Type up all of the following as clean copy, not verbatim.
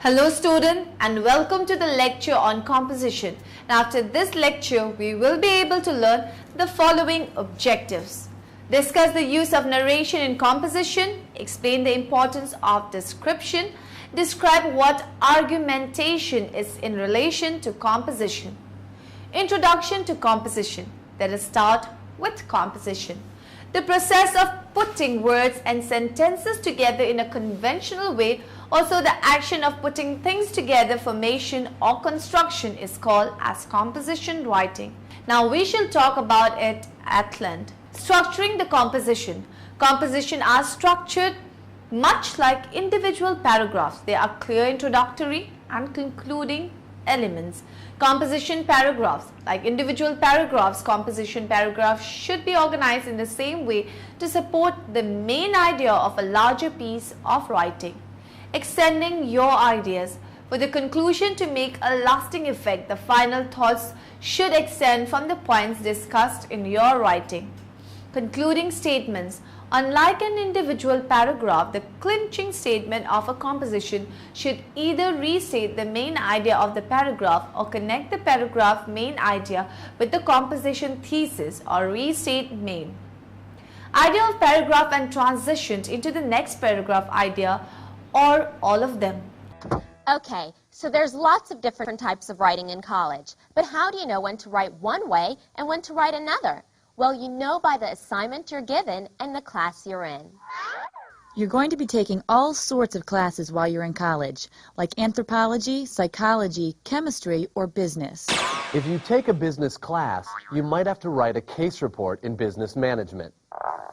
Hello student and welcome to the lecture on composition. Now after this lecture, we will be able to learn the following objectives. Discuss the use of narration in composition, explain the importance of description, describe what argumentation is in relation to composition. Introduction to composition, let us start with composition. The process of putting words and sentences together in a conventional way, also the action of putting things together, formation or construction is called as composition writing. Now we shall talk about it at length. Structuring the composition. Composition are structured much like individual paragraphs. They are clear introductory and concluding elements. Composition paragraphs. Like individual paragraphs, composition paragraphs should be organized in the same way to support the main idea of a larger piece of writing. Extending your ideas. For the conclusion to make a lasting effect, the final thoughts should extend from the points discussed in your writing. Concluding statements. Unlike an individual paragraph, the clinching statement of a composition should either restate the main idea of the paragraph or connect the paragraph main idea with the composition thesis or restate main idea of paragraph and transitions into the next paragraph idea or all of them. Okay, so there's lots of different types of writing in college, but how do you know when to write one way and when to write another? Well, you know by the assignment you're given and the class you're in. You're going to be taking all sorts of classes while you're in college, like anthropology, psychology, chemistry, or business. If you take a business class, you might have to write a case report in business management.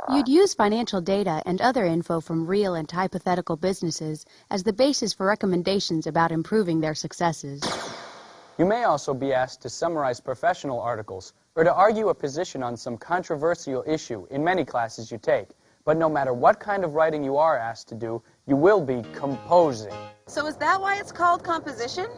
You'd use financial data and other info from real and hypothetical businesses as the basis for recommendations about improving their successes. You may also be asked to summarize professional articles or to argue a position on some controversial issue in many classes you take. But no matter what kind of writing you are asked to do, you will be composing. So is that why it's called composition?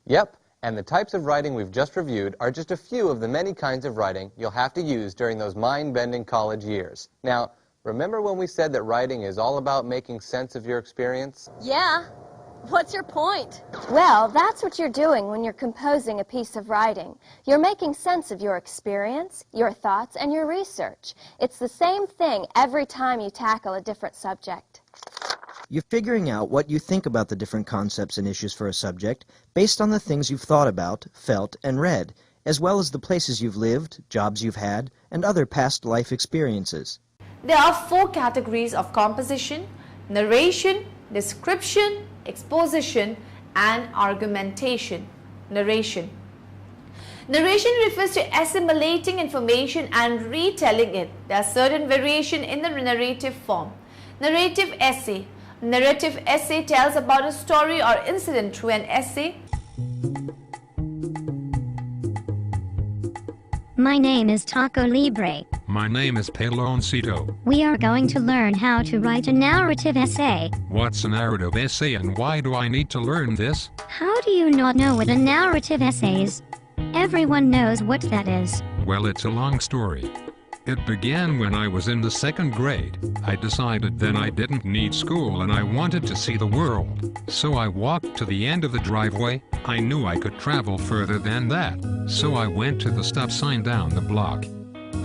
Yep, and the types of writing we've just reviewed are just a few of the many kinds of writing you'll have to use during those mind-bending college years. Now, remember when we said that writing is all about making sense of your experience? Yeah. What's your point? Well, that's what you're doing when you're composing a piece of writing. You're making sense of your experience, your thoughts, and your research. It's the same thing every time you tackle a different subject. You're figuring out what you think about the different concepts and issues for a subject based on the things you've thought about, felt, and read, as well as the places you've lived, jobs you've had, and other past life experiences. There are four categories of composition: narration, description, exposition, and argumentation. Narration. Narration refers to assimilating information and retelling it. There are certain variations in the narrative form. Narrative essay. Narrative essay tells about a story or incident through an essay. My name is Taco Libre. My name is Peloncito. We are going to learn how to write a narrative essay. What's a narrative essay and why do I need to learn this? How do you not know what a narrative essay is? Everyone knows what that is. Well, it's a long story. It began when I was in the second grade. I decided then I didn't need school and I wanted to see the world. So I walked to the end of the driveway. I knew I could travel further than that. So I went to the stop sign down the block.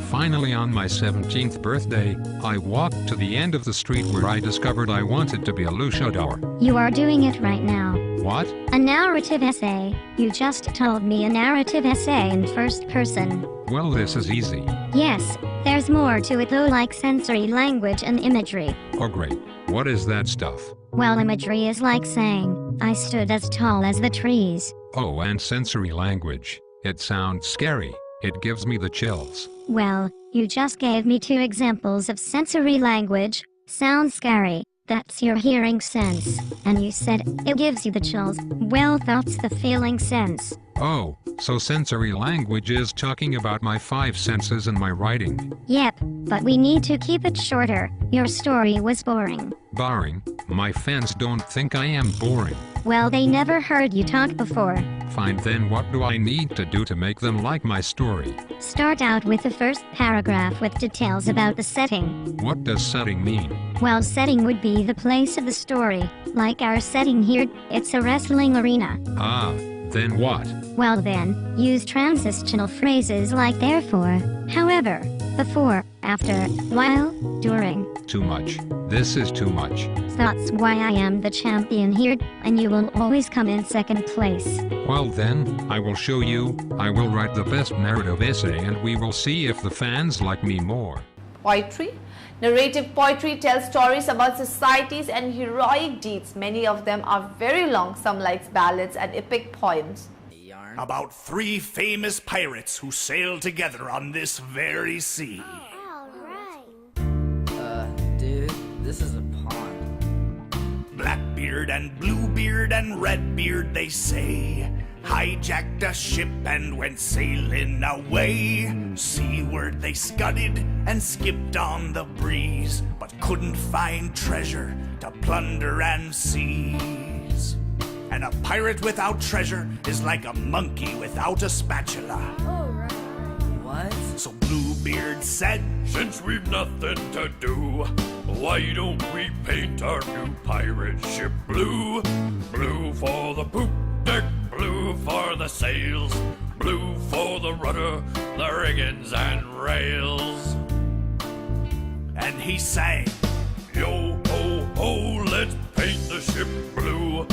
Finally, on my 17th birthday, I walked to the end of the street where I discovered I wanted to be a luchador. You are doing it right now. What? A narrative essay. You just told me a narrative essay in first person. Well, this is easy. Yes, there's more to it though, like sensory language and imagery. Oh great, what is that stuff? Well, imagery is like saying, I stood as tall as the trees. Oh, and sensory language. It sounds scary. It gives me the chills. Well, you just gave me two examples of sensory language. Sounds scary. That's your hearing sense. And you said, it gives you the chills. Well, that's the feeling sense. Oh, so sensory language is talking about my five senses in my writing. Yep, but we need to keep it shorter. Your story was boring. Boring? My fans don't think I am boring. Well, they never heard you talk before. Fine, then what do I need to do to make them like my story? Start out with the first paragraph with details about the setting. What does setting mean? Well, setting would be the place of the story. Like our setting here, it's a wrestling arena. Ah, then what? Well then, use transitional phrases like therefore, however, before, after, while, during. Too much. This is too much. That's why I am the champion here, and you will always come in second place. Well then, I will show you. I will write the best narrative essay and we will see if the fans like me more. Poetry. Narrative poetry tells stories about societies and heroic deeds. Many of them are very long, some like ballads and epic poems. About 3 famous pirates who sailed together on this very sea. Dude, this is a pond. Blackbeard and Bluebeard and Redbeard, they say, hijacked a ship and went sailing away. Seaward they scudded and skipped on the breeze, but couldn't find treasure to plunder and seize. And a pirate without treasure is like a monkey without a spatula. What? So Bluebeard said, since we've nothing to do, why don't we paint our new pirate ship blue? Blue for the poop deck, blue for the sails, blue for the rudder, the riggings and rails. And he sang, yo ho ho, let's paint the ship blue.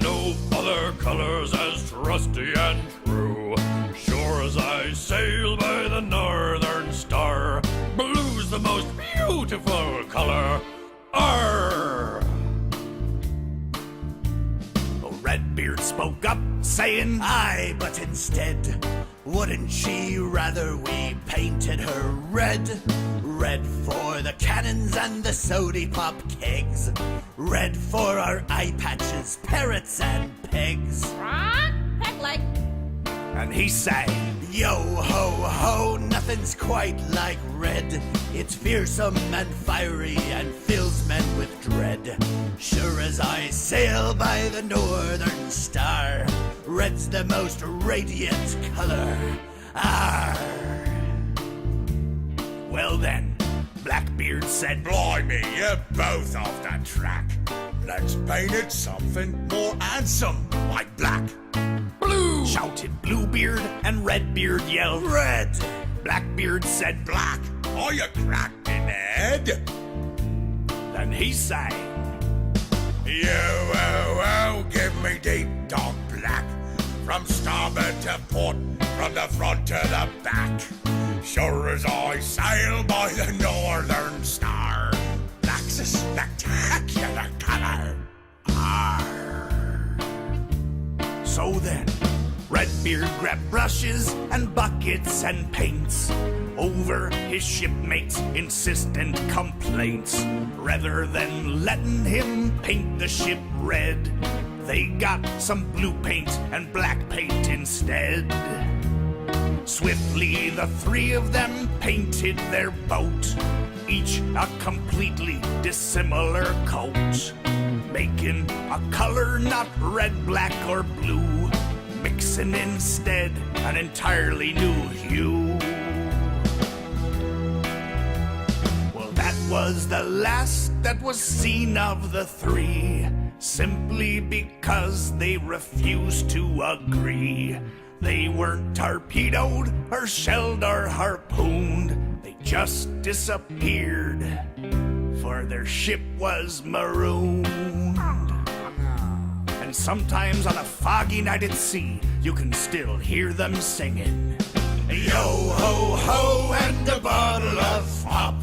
No other colors as trusty and true. Sure as I sail by the northern star, blue's the most beautiful color. Arr! Redbeard spoke up, saying, aye, but instead, wouldn't she rather we painted her red? Red for the cannons and the sody pop kegs. Red for our eye patches, parrots and pegs. Heck like. And he sang, yo ho ho, nothing's quite like red. It's fearsome and fiery and fills men with dread. Sure as I sail by the northern star, red's the most radiant color. Arr! Well then, Blackbeard said, blimey, you're both off the track. Let's paint it something more handsome, like black. Blue! Shouted Bluebeard, and Redbeard yelled, red! Blackbeard said, black. Are you cracked in the head? Then he sang, give me deep dark black. From starboard to port, from the front to the back. Sure as I sail by the northern star, black's a spectacular color. Arr! So then, Redbeard grabbed brushes and buckets and paints over his shipmates' insistent complaints. Rather than letting him paint the ship red, they got some blue paint and black paint instead. Swiftly the 3 of them painted their boat, each a completely dissimilar coat, making a color not red, black, or blue, mixing instead an entirely new hue. Well, that was the last that was seen of the 3, simply because they refused to agree. They weren't torpedoed or shelled or harpooned, they just disappeared, for their ship was marooned. And sometimes on a foggy night at sea, you can still hear them singing, yo ho ho and a bottle of pop.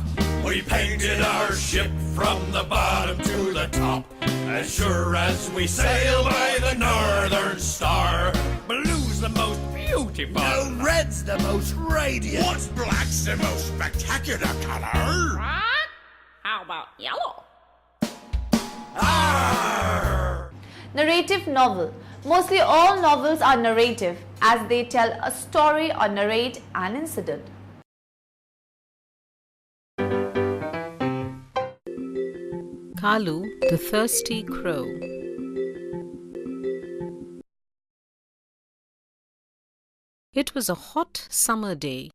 We painted our ship from the bottom to the top. As sure as we sail by the northern star, blue's the most beautiful. No, red's the most radiant. What's black's the most spectacular color? How about yellow? Arr! Narrative novel. Mostly all novels are narrative, as they tell a story or narrate an incident. Kalu, the Thirsty Crow. It was a hot summer day.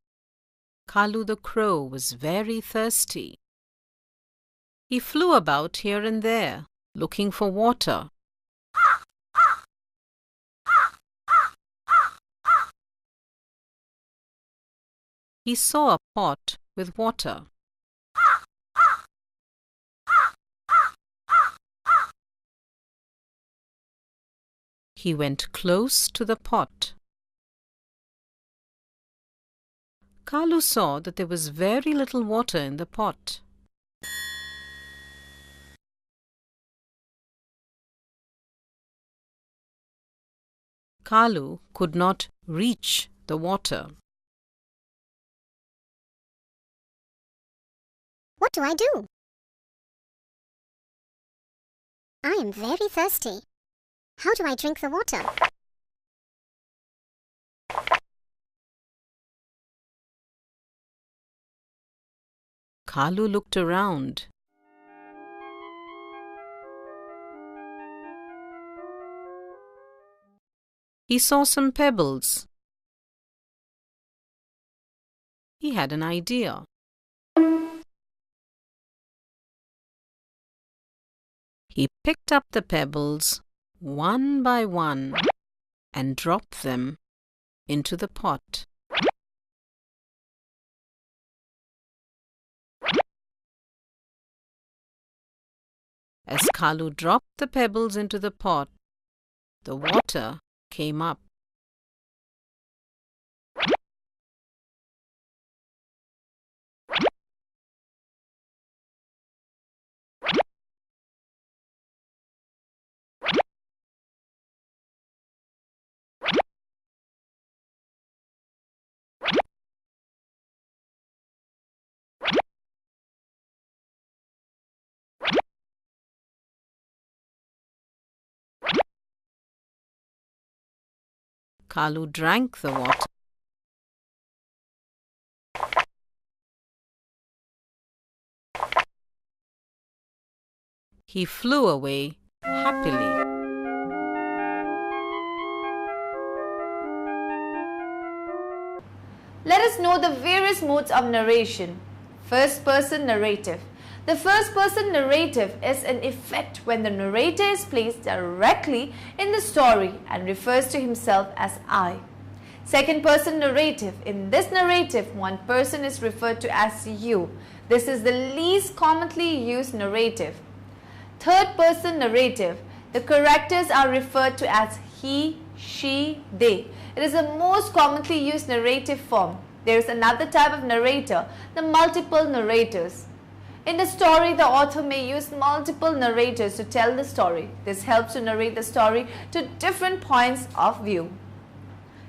Kalu the crow was very thirsty. He flew about here and there, looking for water. He saw a pot with water. He went close to the pot. Kalu saw that there was very little water in the pot. Kalu could not reach the water. What do I do? I am very thirsty. How do I drink the water? Kalu looked around. He saw some pebbles. He had an idea. He picked up the pebbles one by one and dropped them into the pot. As Kalu dropped the pebbles into the pot, the water came up. Kalu drank the water. He flew away happily. Let us know the various modes of narration. First person narrative. The first person narrative is in effect when the narrator is placed directly in the story and refers to himself as I. Second person narrative. In this narrative, one person is referred to as you. This is the least commonly used narrative. Third person narrative. The characters are referred to as he, she, they. It is the most commonly used narrative form. There is another type of narrator, the multiple narrators. In the story, the author may use multiple narrators to tell the story. This helps to narrate the story to different points of view.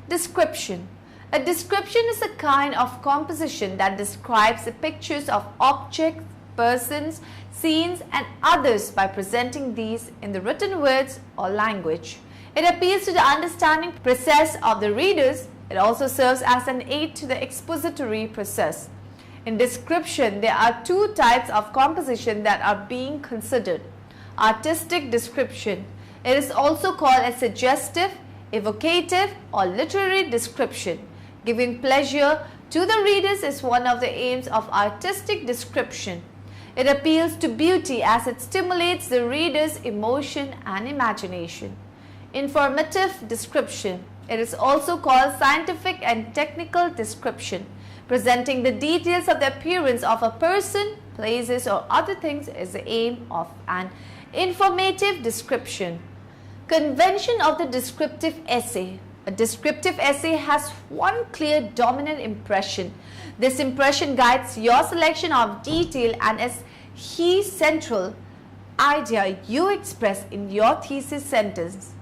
Description. A description is a kind of composition that describes the pictures of objects, persons, scenes, and others by presenting these in the written words or language. It appeals to the understanding process of the readers. It also serves as an aid to the expository process. In description, there are two types of composition that are being considered. Artistic description. It is also called a suggestive, evocative, or literary description. Giving pleasure to the readers is one of the aims of artistic description. It appeals to beauty as it stimulates the reader's emotion and imagination. Informative description. It is also called scientific and technical description. Presenting the details of the appearance of a person, places, or other things is the aim of an informative description. Convention of the descriptive essay. A descriptive essay has one clear dominant impression. This impression guides your selection of detail and is the central idea you express in your thesis sentence.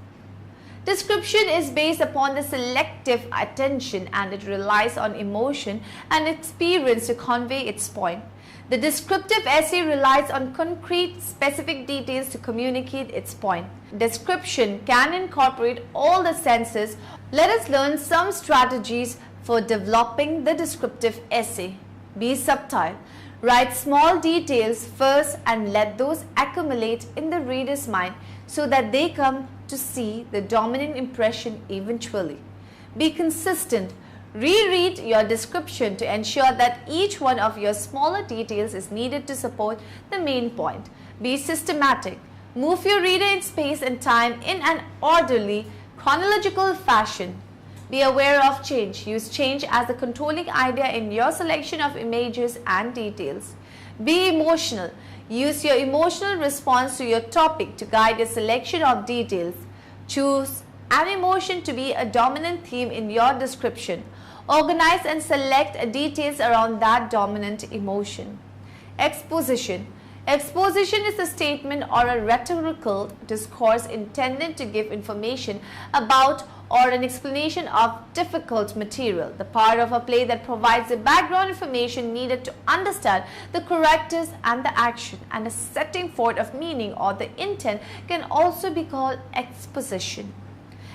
Description is based upon the selective attention and it relies on emotion and experience to convey its point. The descriptive essay relies on concrete, specific details to communicate its point. Description can incorporate all the senses. Let us learn some strategies for developing the descriptive essay. Be subtle. Write small details first and let those accumulate in the reader's mind so that they come to see the dominant impression eventually. Be consistent. Reread your description to ensure that each one of your smaller details is needed to support the main point. Be systematic. Move your reader in space and time in an orderly, chronological fashion. Be aware of change. Use change as the controlling idea in your selection of images and details. Be emotional. Use your emotional response to your topic to guide your selection of details. Choose an emotion to be a dominant theme in your description. Organize and select details around that dominant emotion. Exposition. Exposition is a statement or a rhetorical discourse intended to give information about or an explanation of difficult material, the part of a play that provides the background information needed to understand the characters and the action, and a setting forth of meaning or the intent can also be called exposition.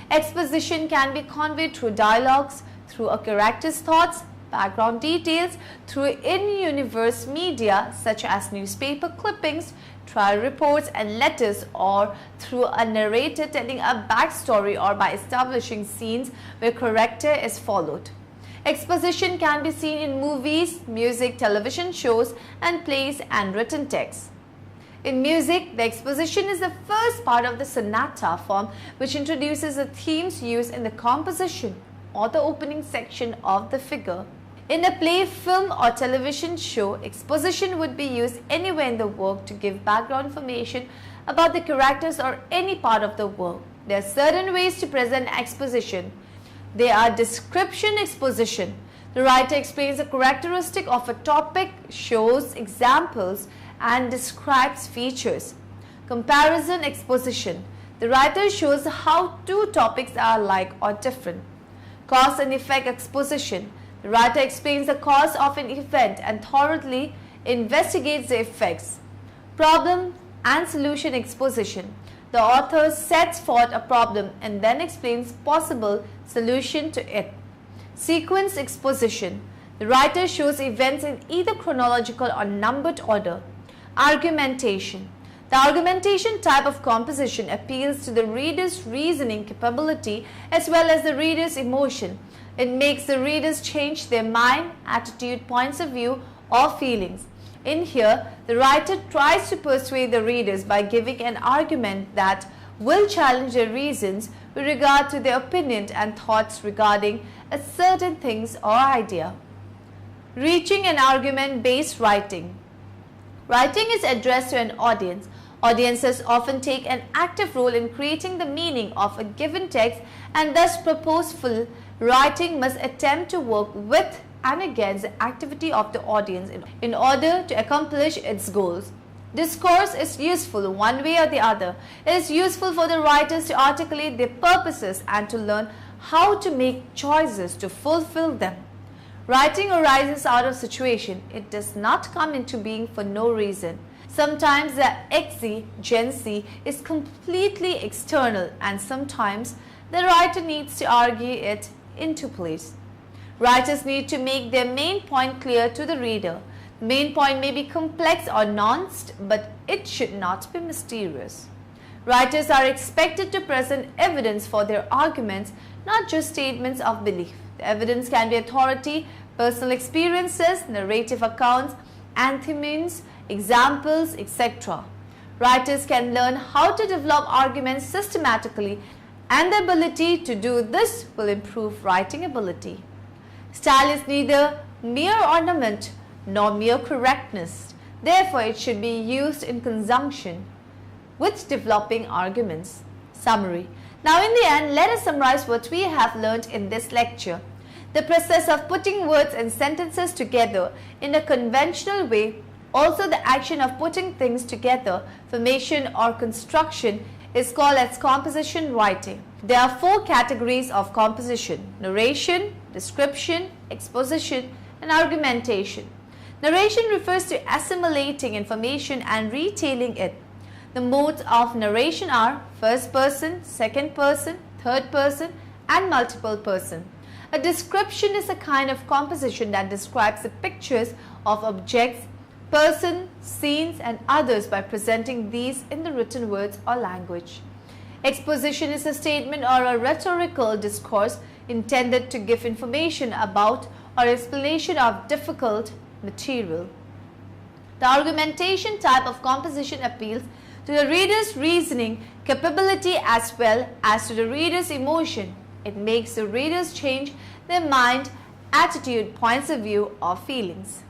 Exposition can be conveyed through dialogues, through a character's thoughts, background details, through in-universe media such as newspaper clippings, trial reports and letters, or through a narrator telling a backstory, or by establishing scenes where character is followed. Exposition can be seen in movies, music, television shows, and plays and written texts. In music, the exposition is the first part of the sonata form, which introduces the themes used in the composition or the opening section of the figure. In a play, film, or television show, exposition would be used anywhere in the work to give background information about the characters or any part of the work. There are certain ways to present exposition. They are description exposition. The writer explains a characteristic of a topic, shows examples, and describes features. Comparison exposition. The writer shows how two topics are alike or different. Cause and effect exposition. The writer explains the cause of an event and thoroughly investigates the effects. Problem and solution exposition. The author sets forth a problem and then explains possible solution to it. Sequence exposition. The writer shows events in either chronological or numbered order. Argumentation. The argumentation type of composition appeals to the reader's reasoning capability as well as the reader's emotion. It makes the readers change their mind, attitude, points of view, or feelings. In here, the writer tries to persuade the readers by giving an argument that will challenge their reasons with regard to their opinion and thoughts regarding a certain things or idea. Reaching an argument-based writing. Writing is addressed to an audience. Audiences often take an active role in creating the meaning of a given text, and thus purposeful writing must attempt to work with and against the activity of the audience in order to accomplish its goals. Discourse is useful one way or the other. It is useful for the writers to articulate their purposes and to learn how to make choices to fulfill them. Writing arises out of situation. It does not come into being for no reason. Sometimes the exigency is completely external, and sometimes the writer needs to argue it into place. Writers need to make their main point clear to the reader. The main point may be complex or nuanced, but it should not be mysterious. Writers are expected to present evidence for their arguments, not just statements of belief. The evidence can be authority, personal experiences, narrative accounts, anthemes, examples, etc. Writers can learn how to develop arguments systematically, and the ability to do this will improve writing ability. Style is neither mere ornament nor mere correctness. Therefore, it should be used in conjunction with developing arguments. Summary. Now in the end, let us summarize what we have learned in this lecture. The process of putting words and sentences together in a conventional way, also the action of putting things together, formation or construction, is called as composition writing. There are four categories of composition: narration, description, exposition, and argumentation. Narration refers to assimilating information and retailing it. The modes of narration are first person, second person, third person, and multiple person. A description is a kind of composition that describes the pictures of objects, person, scenes, and others by presenting these in the written words or language. Exposition is a statement or a rhetorical discourse intended to give information about or explanation of difficult material. The argumentation type of composition appeals to the reader's reasoning capability as well as to the reader's emotion. It makes the readers change their mind, attitude, points of view or feelings.